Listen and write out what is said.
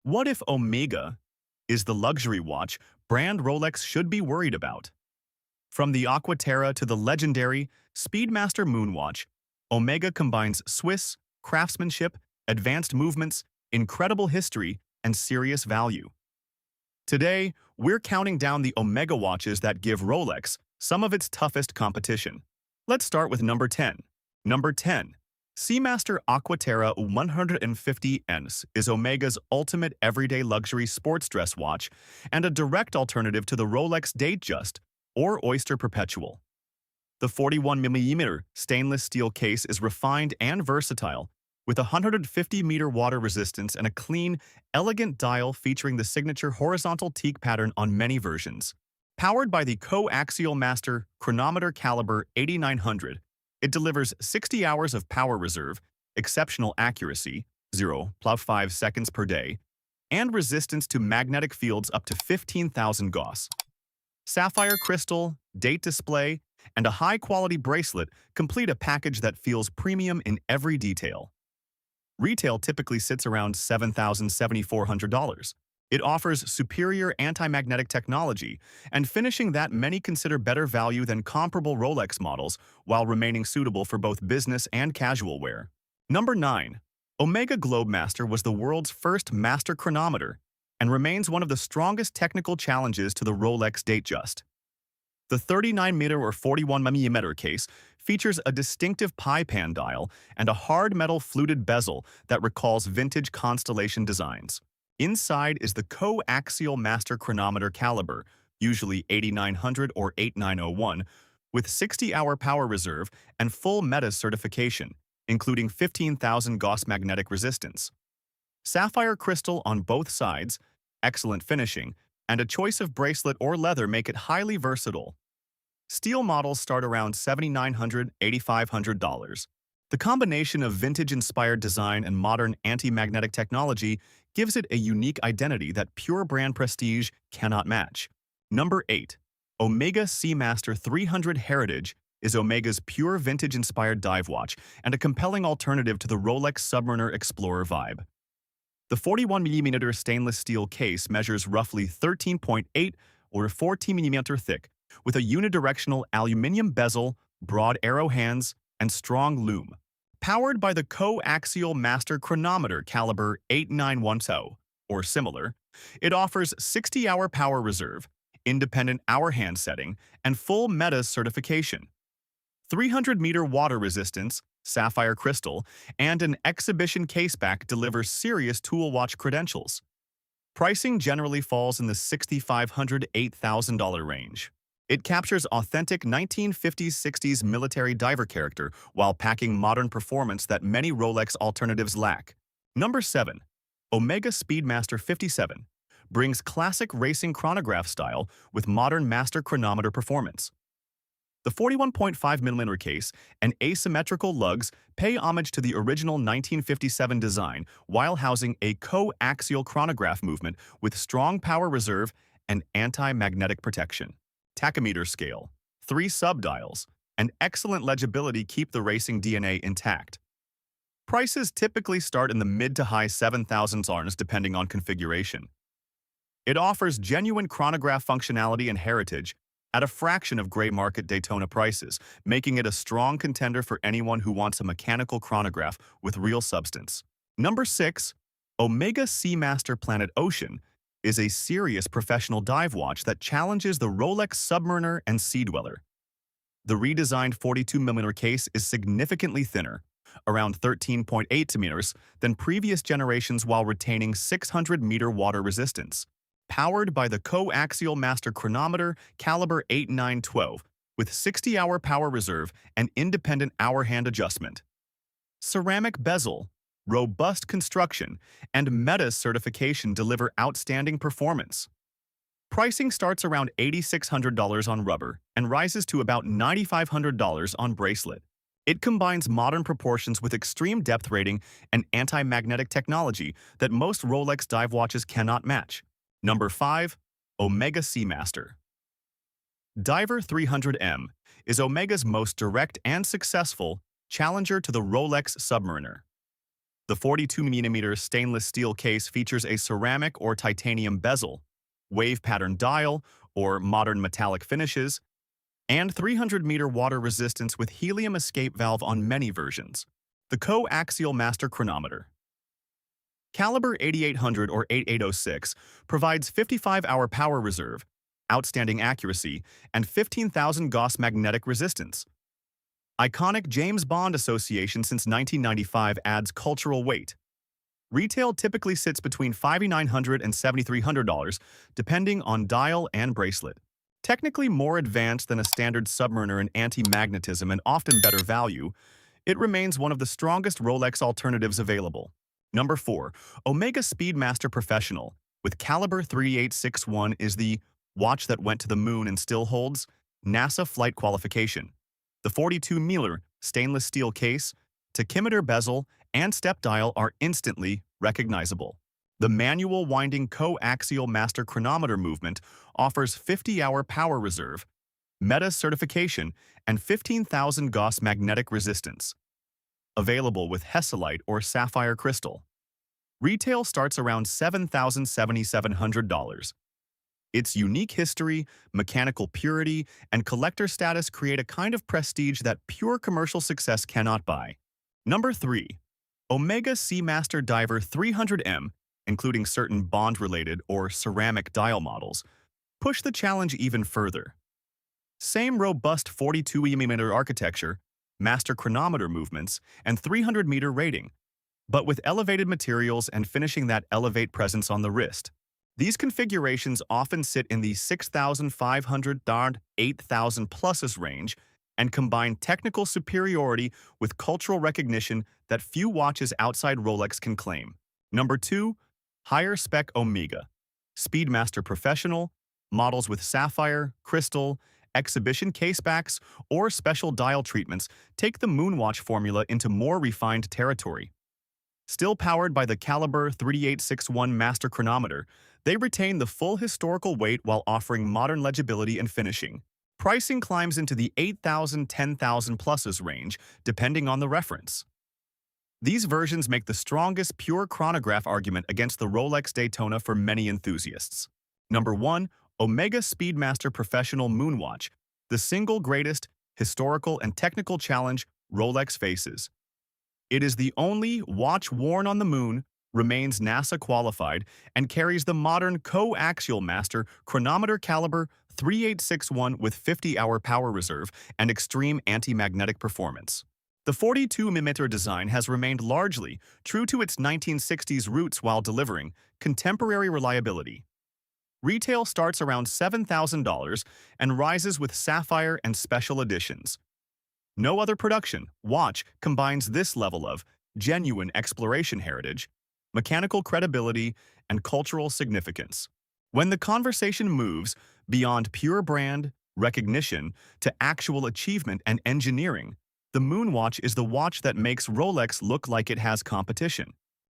What if Omega is the luxury watch brand Rolex should be worried about? From the Aqua Terra to the legendary Speedmaster Moonwatch, Omega combines Swiss craftsmanship, advanced movements, incredible history, and serious value. Today, we're counting down the Omega watches that give Rolex some of its toughest competition. Let's start with number 10. Number 10. Seamaster Aqua Terra 150 is Omega's ultimate everyday luxury sports dress watch and a direct alternative to the Rolex Datejust or Oyster Perpetual. The 41mm stainless steel case is refined and versatile, with 150-meter water resistance and a clean, elegant dial featuring the signature horizontal teak pattern on many versions. Powered by the coaxial master chronometer caliber 8900, it delivers 60 hours of power reserve, exceptional accuracy, 0.5 seconds per day, and resistance to magnetic fields up to 15,000 Gauss. Sapphire crystal, date display, and a high-quality bracelet complete a package that feels premium in every detail. Retail typically sits around $7,400. It offers superior anti-magnetic technology and finishing that many consider better value than comparable Rolex models while remaining suitable for both business and casual wear. Number 9. Omega Globemaster was the world's first master chronometer and remains one of the strongest technical challenges to the Rolex Datejust. The 39-meter or 41mm case features a distinctive pie pan dial and a hard metal fluted bezel that recalls vintage Constellation designs. Inside is the coaxial master chronometer caliber, usually 8900 or 8901, with 60-hour power reserve and full METAS certification, including 15,000 Gauss magnetic resistance. Sapphire crystal on both sides, excellent finishing, and a choice of bracelet or leather make it highly versatile. Steel models start around $7,900 to $8,500. The combination of vintage-inspired design and modern anti-magnetic technology gives it a unique identity that pure brand prestige cannot match. Number 8. Omega Seamaster 300 Heritage is Omega's pure vintage-inspired dive watch and a compelling alternative to the Rolex Submariner Explorer vibe. The 41mm stainless steel case measures roughly 13.8 or 14mm thick, with a unidirectional aluminum bezel, broad arrow hands, and strong lume. Powered by the coaxial master chronometer caliber 8910 or similar, it offers 60-hour power reserve, independent hour hand setting, and full METAS certification. 300-meter water resistance, sapphire crystal, and an exhibition caseback deliver serious tool watch credentials. Pricing generally falls in the $6,500 to $8,000 range. It captures authentic 1950s-60s military diver character while packing modern performance that many Rolex alternatives lack. Number 7. Omega Speedmaster 57 brings classic racing chronograph style with modern master chronometer performance. The 41.5mm case and asymmetrical lugs pay homage to the original 1957 design while housing a coaxial chronograph movement with strong power reserve and anti-magnetic protection. Tachometer scale, 3 subdials, and excellent legibility keep the racing DNA intact. Prices typically start in the mid to high $7,000s depending on configuration. It offers genuine chronograph functionality and heritage at a fraction of gray market Daytona prices, making it a strong contender for anyone who wants a mechanical chronograph with real substance. Number 6. Omega Seamaster Planet Ocean is a serious professional dive watch that challenges the Rolex Submariner and Sea Dweller. The redesigned 42mm case is significantly thinner, around 13.8 meters, than previous generations while retaining 600-meter water resistance. Powered by the coaxial master chronometer caliber 8912 with 60-hour power reserve and independent hour hand adjustment. Ceramic bezel, robust construction, and METAS certification deliver outstanding performance. Pricing starts around $8,600 on rubber and rises to about $9,500 on bracelet. It combines modern proportions with extreme depth rating and anti-magnetic technology that most Rolex dive watches cannot match. Number 5. Omega Seamaster Diver 300M is Omega's most direct and successful challenger to the Rolex Submariner. The 42mm stainless steel case features a ceramic or titanium bezel, wave pattern dial or modern metallic finishes, and 300-meter water resistance with helium escape valve on many versions. The coaxial master chronometer. Caliber 8800 or 8806 provides 55-hour power reserve, outstanding accuracy, and 15,000 Gauss magnetic resistance. Iconic James Bond association since 1995 adds cultural weight. Retail typically sits between $5,900 and $7,300, depending on dial and bracelet. Technically more advanced than a standard submariner in anti-magnetism and often better value, it remains one of the strongest Rolex alternatives available. Number 4. Omega Speedmaster Professional, with caliber 3861, is the watch that went to the moon and still holds NASA flight qualification. The 42mm stainless steel case, tachymeter bezel, and step dial are instantly recognizable. The manual winding coaxial master chronometer movement offers 50-hour power reserve, META certification, and 15,000 Gauss magnetic resistance. Available with Hesalite or Sapphire crystal. Retail starts around $7,700. Its unique history, mechanical purity, and collector status create a kind of prestige that pure commercial success cannot buy. Number 3. Omega Seamaster Diver 300M, including certain bond-related or ceramic dial models, push the challenge even further. Same robust 42mm architecture, master chronometer movements, and 300-meter rating, but with elevated materials and finishing that elevate presence on the wrist. These configurations often sit in the 6,500 to 8,000 pluses range and combine technical superiority with cultural recognition that few watches outside Rolex can claim. Number 2. Higher spec Omega Speedmaster Professional, models with sapphire, crystal, exhibition casebacks, or special dial treatments take the Moonwatch formula into more refined territory. Still powered by the caliber 3861 master chronometer, they retain the full historical weight while offering modern legibility and finishing. Pricing climbs into the 8,000 to 10,000 pluses range, depending on the reference. These versions make the strongest pure chronograph argument against the Rolex Daytona for many enthusiasts. Number 1. Omega Speedmaster Professional Moonwatch, the single greatest historical and technical challenge Rolex faces. It is the only watch worn on the moon, remains NASA qualified, and carries the modern coaxial master chronometer caliber 3861 with 50-hour power reserve and extreme anti-magnetic performance. The 42mm design has remained largely true to its 1960s roots while delivering contemporary reliability. Retail starts around $7,000 and rises with sapphire and special editions. No other production watch combines this level of genuine exploration heritage, mechanical credibility, and cultural significance. When the conversation moves beyond pure brand recognition to actual achievement and engineering, the Moonwatch is the watch that makes Rolex look like it has competition.